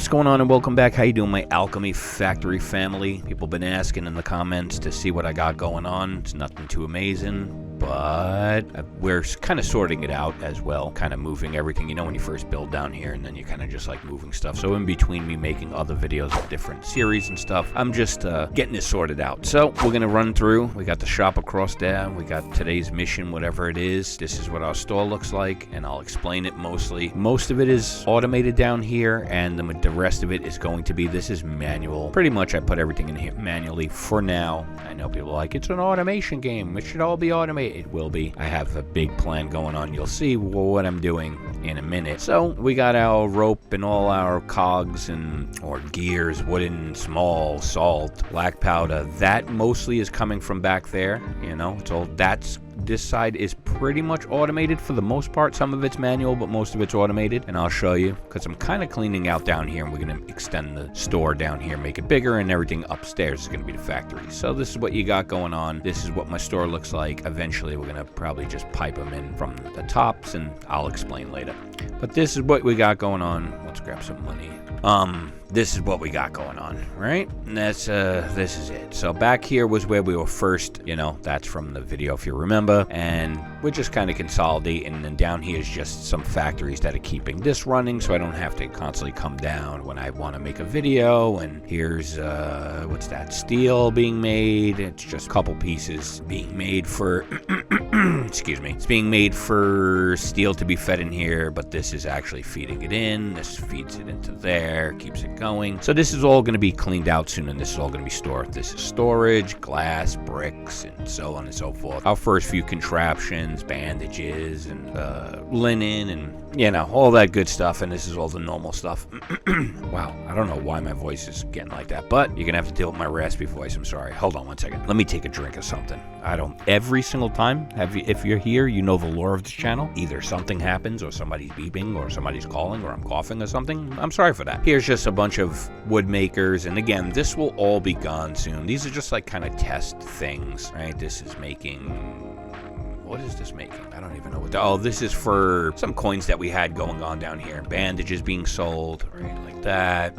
What's going on, and welcome back. How you doing, my Alchemy Factory family? People been asking in the comments to see what I got going on. It's nothing too amazing, but we're kind of sorting it out as well, kind of moving everything. You know, when you first build down here and then you kind of just like moving stuff. So in between me making other videos of different series and stuff, I'm just getting it sorted out. So we're going to run through. We got the shop across there. We got today's mission, whatever it is. This is what our store looks like, and I'll explain it mostly. Most of it is automated down here, and the rest of it is going to be, this is manual. Pretty much I put everything in here manually for now. I know people are like, it's an automation game. It should all be automated. It will be. I have a big plan going on. You'll see what I'm doing in a minute. So we got our rope and all our cogs or gears, wooden, small, salt, black powder. That mostly is coming from back there. You know, it's all this side is pretty much automated for the most part. Some of it's manual, but most of it's automated, and I'll show you because I'm kind of cleaning out down here, and we're going to extend the store down here, make it bigger, and everything upstairs is going to be the factory. So this is what you got going on. This is what my store looks like. Eventually we're going to probably just pipe them in from the tops, and I'll explain later. But this is what we got going on. Let's grab some money. This is what we got going on, right? And that's this is it. So back here was where we were first, you know, that's from the video if you remember, and we're just kind of consolidating, and then down here is just some factories that are keeping this running, so I don't have to constantly come down when I want to make a video. And here's what's that, steel being made. It's just a couple pieces being made for excuse me, it's being made for steel to be fed in here, but this is actually feeding it in. This feeds it into there, keeps it going. So this is all going to be cleaned out soon, and this is all going to be stored. This is storage, glass, bricks, and so on and so forth. Our first few contraptions, bandages, and linen, and you know, all that good stuff. And this is all the normal stuff. Wow, I don't know why my voice is getting like that, but you're gonna have to deal with my raspy voice. I'm sorry. Hold on one second. Let me take a drink of something. I don't every single time. If you're here, you know the lore of this channel. Either something happens, or somebody's beeping, or somebody's calling, or I'm coughing or something. I'm sorry for that. Here's just a bunch of wood makers, and again, this will all be gone soon. These are just like kind of test things, right? This is making. What is this making? I don't even know what. Oh, this is for some coins that we had going on down here. Bandages being sold, right, like that.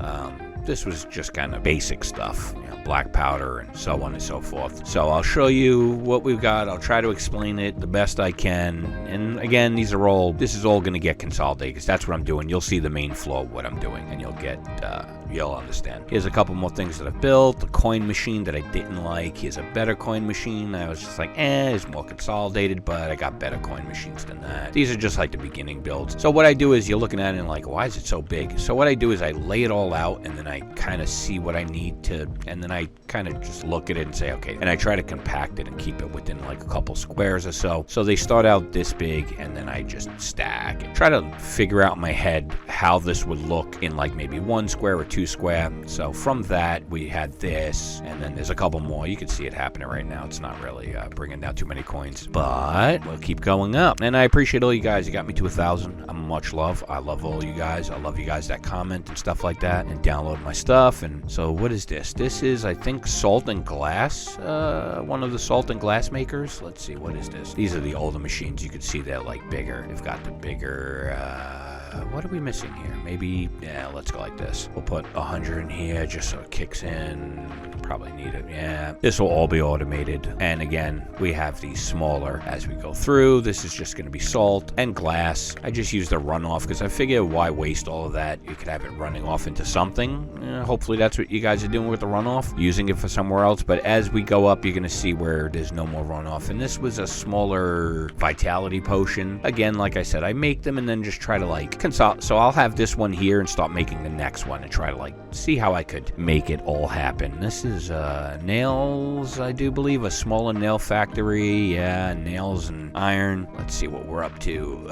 This was just kind of basic stuff, you know, black powder and so on and so forth. So I'll show you what we've got. I'll try to explain it the best I can. And again, this is all going to get consolidated because that's what I'm doing. You'll see the main flow of what I'm doing, and you'll understand. Here's a couple more things that I've built. The coin machine that I didn't like. Here's a better coin machine. I was just like, it's more consolidated, but I got better coin machines than that. These are just like the beginning builds. So what I do is you're looking at it and like, why is it so big? So what I do is I lay it all out, and then I kind of see what I need to, and then I kind of just look at it and say, okay, and I try to compact it and keep it within like a couple squares or so. So they start out this big, and then I just stack and try to figure out in my head how this would look in like maybe 1 square or 2 square. So from that, we had this, and then there's a couple more. You can see it happening right now. It's not really bringing down too many coins, but we'll keep going up. And I appreciate all you guys. You got me to 1,000. I'm much love. I love all you guys. I love you guys that comment and stuff like that and download my stuff. And so what is this? This is, I think, salt and glass. One of the salt and glass makers. Let's see, what is this? These are the older machines. You can see they're like bigger. They've got the bigger what are we missing here? Maybe, yeah, let's go like this. We'll put 100 in here just so it kicks in. Probably need it. Yeah, this will all be automated. And again, we have these smaller as we go through. This is just going to be salt and glass. I just use the runoff because I figure why waste all of that? You could have it running off into something. Hopefully that's what you guys are doing with the runoff, using it for somewhere else. But as we go up, you're going to see where there's no more runoff. And this was a smaller vitality potion. Again, like I said, I make them and then just try to like consolidate. So I'll have this one here and start making the next one and try to like see how I could make it all happen. This is nails, I do believe, a smaller nail factory. Yeah, nails and iron. Let's see what we're up to.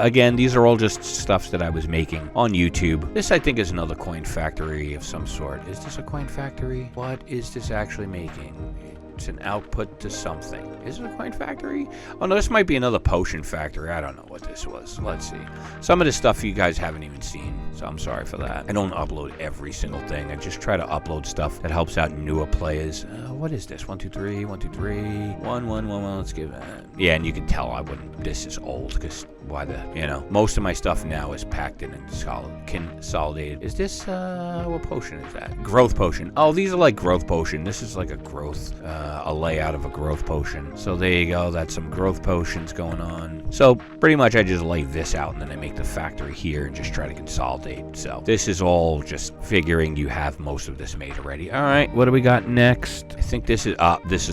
Again, these are all just stuffs that I was making on YouTube. This, I think, is another coin factory of some sort. Is this a coin factory? What is this actually making? It's an output to something. Is it a coin factory? Oh no, this might be another potion factory. I don't know what this was. Let's see. Some of the stuff you guys haven't even seen, so I'm sorry for that. I don't upload every single thing. I just try to upload stuff that helps out newer players. What is this? 1, 2, 3, 1, 2, 3, 1, 1, 1, 1. Let's give it. Yeah, and you can tell I wouldn't. This is old because why the, most of my stuff now is packed in and consolidated. Is this, what potion is that? Growth potion. Oh, these are like growth potion. This is like a growth, a layout of a growth potion. So there you go. That's some growth potions going on. So pretty much I just lay this out and then I make the factory here and just try to consolidate. So this is all just figuring you have most of this made already. All right, what do we got next? I think this is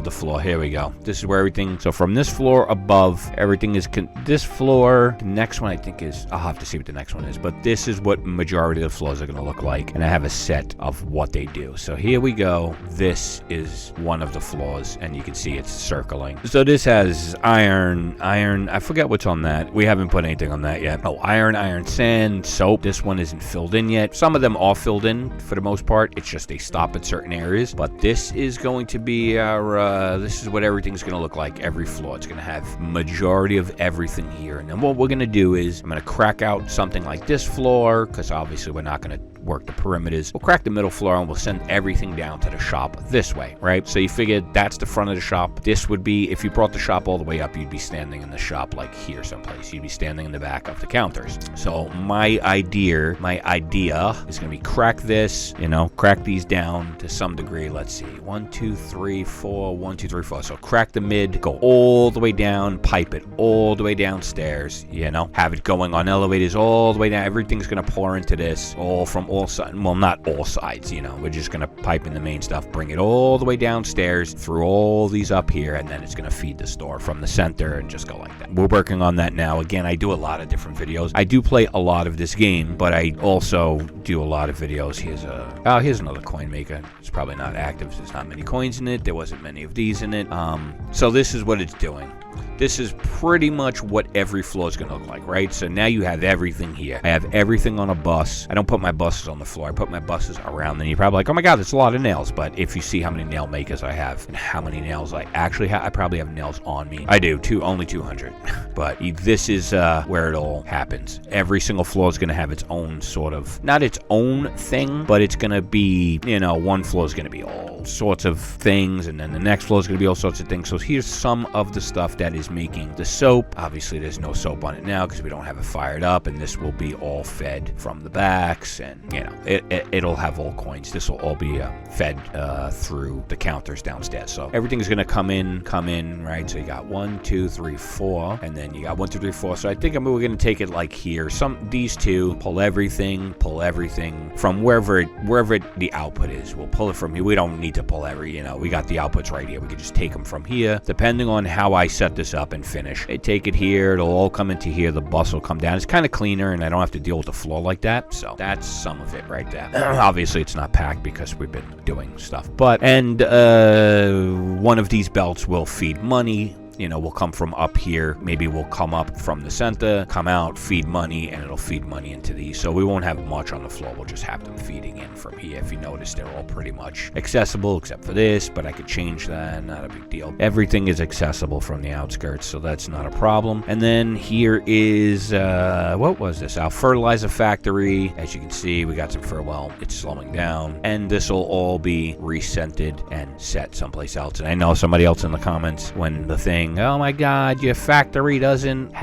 the floor. Here we go. This is where everything, so from this floor above, everything is, this floor, the next one I think is, I'll have to see what the next one is, but this is what majority of the floors are going to look like. And I have a set of what they do. So here we go. This is one of the floors and you can see it's circling. So this has iron, I forget what's on that. We haven't put anything on that yet. Oh, iron sand, soap. This one isn't filled in yet. Some of them are filled in for the most part. It's just they stop at certain areas. But this is going to be our, this is what everything's going to look like. Every floor. It's going to have majority of everything here. And then what we're going to do is I'm going to crack out something like this floor because obviously we're not going to work the perimeters. We'll crack the middle floor and we'll send everything down to the shop this way, right? So you figure that's the front of the shop. This would be, if you brought the shop all the way up, you'd be standing in the shop like here someplace. You'd be standing in the back of the counters. So my idea is going to be crack this, crack these down to some degree. Let's see, 1, 2, 3, 4, 1, 2, 3, 4. So crack the mid, go all the way down, pipe it all the way downstairs, have it going on elevators all the way down. Everything's going to pour into this all from all sides. Well, not all sides, we're just going to pipe in the main stuff, bring it all the way downstairs through all these up here, and then it's going to feed the store from the center and just go like that. We're working on that now. Again, I do a lot of different videos. I do play a lot of this game, but I also do a lot of videos. Here's another coin maker. It's probably not active. There's not many coins in it. There wasn't many of these in it. So this is what it's doing. This is pretty much what every floor is going to look like, right? So now you have everything here. I have everything on a bus. I don't put my buses on the floor. I put my buses around. Then you're probably like, oh my God, that's a lot of nails. But if you see how many nail makers I have and how many nails I actually have, I probably have nails on me. I do, only 200. But this is where it all happens. Every single floor is going to have its own sort of, not its own thing, but it's going to be, one floor is going to be all sorts of things. And then the next floor is going to be all sorts of things. So here's some of the stuff that is making the soap. Obviously there's no soap on it now because we don't have it fired up, and this will be all fed from the backs, and it'll have all coins. This will all be fed through the counters downstairs. So everything's gonna come in, right? So you got 1, 2, 3, 4, and then you got 1, 2, 3, 4. So I think we're gonna take it like here. These two, pull everything from wherever the output is. We'll pull it from here. We don't need to pull we got the outputs right here. We can just take them from here, depending on how I set this up and finish. I take it here, it'll all come into here, the bus will come down. It's kind of cleaner and I don't have to deal with the floor like that. So that's some of it right there. Obviously it's not packed because we've been doing stuff, and one of these belts will feed money. Will come from up here. Maybe we'll come up from the center, come out, feed money, and it'll feed money into these. So we won't have much on the floor. We'll just have them feeding in from here. If you notice, they're all pretty much accessible except for this, but I could change that. Not a big deal. Everything is accessible from the outskirts, so that's not a problem. And then here is, what was this? Our fertilizer factory. As you can see, we got some it's slowing down. And this will all be rescented and set someplace else. And I know somebody else in the comments when the thing, oh my God, your factory doesn't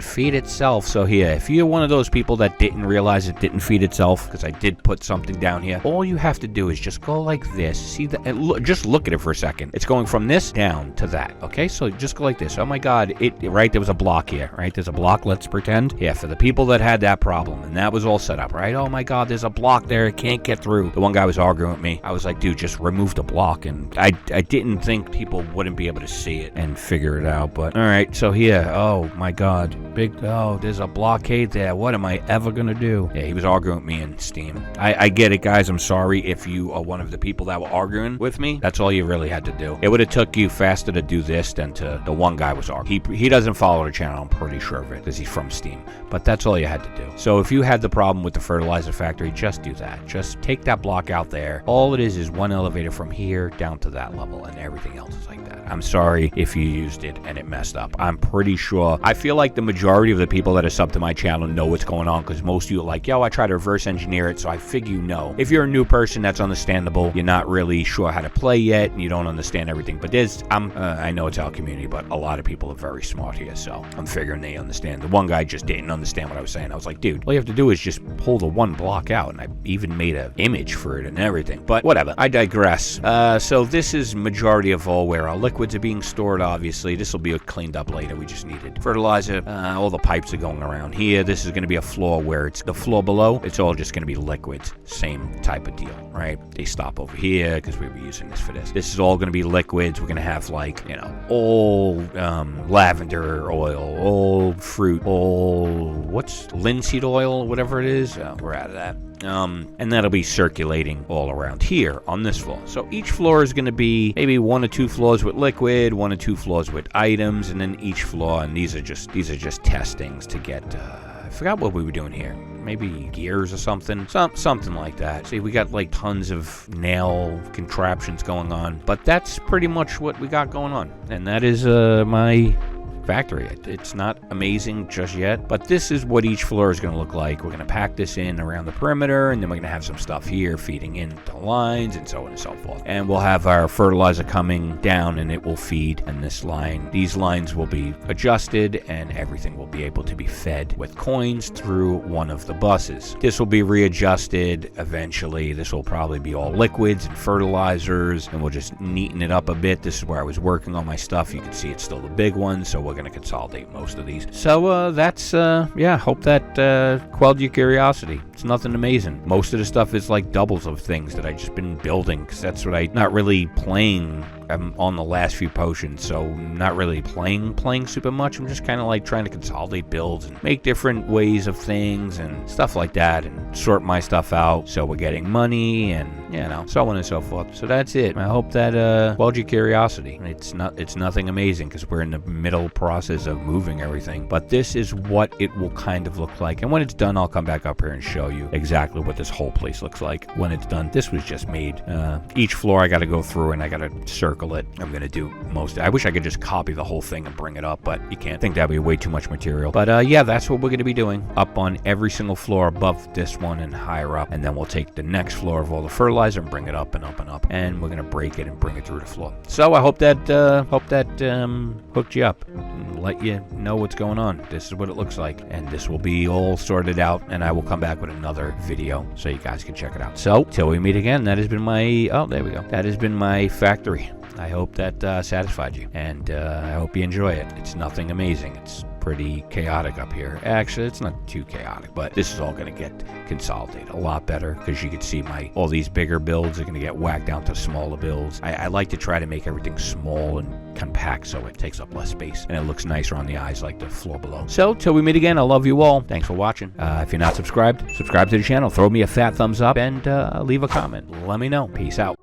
feed itself. So here, if you're one of those people that didn't realize it didn't feed itself, because I did put something down here, all you have to do is just go like this. See that? Just look at it for a second. It's going from this down to that. Okay, so just go like this. Oh my God, right? There was a block here, right? There's a block. Let's pretend. Yeah, for the people that had that problem, and that was all set up, right? Oh my God, there's a block there. It can't get through. The one guy was arguing with me. I was like, dude, just remove the block. And I didn't think people wouldn't be able to see it and figure it out. But all right, so here, oh my God, there's a blockade there. What am I ever gonna do? Yeah, he was arguing with me in Steam. I get it, guys. I'm sorry if you are one of the people that were arguing with me. That's all you really had to do. It would have took you faster to do this than to the one guy was arguing. He doesn't follow the channel, I'm pretty sure of it, because he's from Steam. But that's all you had to do. So if you had the problem with the fertilizer factory, just do that. Just take that block out there. All it is one elevator from here down to that level, and everything else is like that. I'm sorry if if you used it and it messed up. I'm pretty sure. I feel like the majority of the people that are sub to my channel know what's going on, because most of you are like, yo, I try to reverse engineer it, so I figure you know. If you're a new person, that's understandable. You're not really sure how to play yet, and you don't understand everything. But I know it's our community, but a lot of people are very smart here, so I'm figuring they understand. The one guy just didn't understand what I was saying. I was like, dude, all you have to do is just pull the one block out, and I even made an image for it and everything. But whatever, I digress. So this is majority of all where our liquids are being stored, obviously. This will be cleaned up later. We just needed fertilizer. All the pipes are going around here. This is going to be a floor where it's the floor below. It's all just going to be liquids. Same type of deal, right? They stop over here because we were using this for this. This is all going to be liquids. We're going to have, like, you know, all lavender oil, all fruit, all linseed oil, whatever it is. We're out of that. And that'll be circulating all around here on this floor. So each floor is going to be maybe 1 or 2 floors with liquid, 1 or 2 floors with items, and then each floor, and these are just testings to get, I forgot what we were doing here. Maybe gears or something like that. See, we got like tons of nail contraptions going on, but that's pretty much what we got going on. And that is my factory. It's not amazing just yet, but this is what each floor is going to look like. We're going to pack this in around the perimeter, and then we're going to have some stuff here feeding into lines and so on and so forth. And we'll have our fertilizer coming down, and it will feed. And these lines will be adjusted, and everything will be able to be fed with coins through one of the buses. This will be readjusted eventually. This will probably be all liquids and fertilizers, and we'll just neaten it up a bit. This is where I was working on my stuff. You can see it's still the big one, so we're going to consolidate most of these. So that's hope that quelled your curiosity. It's nothing amazing. Most of the stuff is like doubles of things that I just been building, because that's what not really playing. I'm on the last few potions, so not really playing super much. I'm just kind of like trying to consolidate builds and make different ways of things and stuff like that, and sort my stuff out so we're getting money, and you know, so on and so forth. So that's it. I hope that quelled your curiosity. It's nothing amazing, because we're in the middle process of moving everything, but this is what it will kind of look like. And when it's done, I'll come back up here and show you exactly what this whole place looks like when it's done. This was just made. Each floor I got to go through, and I got to circle it. I'm going to do most. I wish I could just copy the whole thing and bring it up, but you can't. I think that'd be way too much material. But yeah, that's what we're going to be doing up on every single floor above this one and higher up. And then we'll take the next floor of all the fertilizer and bring it up and up and up. And we're going to break it and bring it through the floor. So I hope that hooked you up and let you know what's going on. This is what it looks like. And this will be all sorted out, and I will come back with another video so you guys can check it out. So till we meet again, that has been my, there we go. That has been my factory. I hope that satisfied you, and I hope you enjoy it. It's nothing amazing. It's pretty chaotic up here. Actually, it's not too chaotic, but this is all going to get consolidated a lot better, because you can see all these bigger builds are going to get whacked down to smaller builds. I like to try to make everything small and compact so it takes up less space and it looks nicer on the eyes, like the floor below. So till we meet again, I love you all. Thanks for watching. If you're not subscribed, subscribe to the channel, throw me a fat thumbs up, and leave a comment. Let me know. Peace out.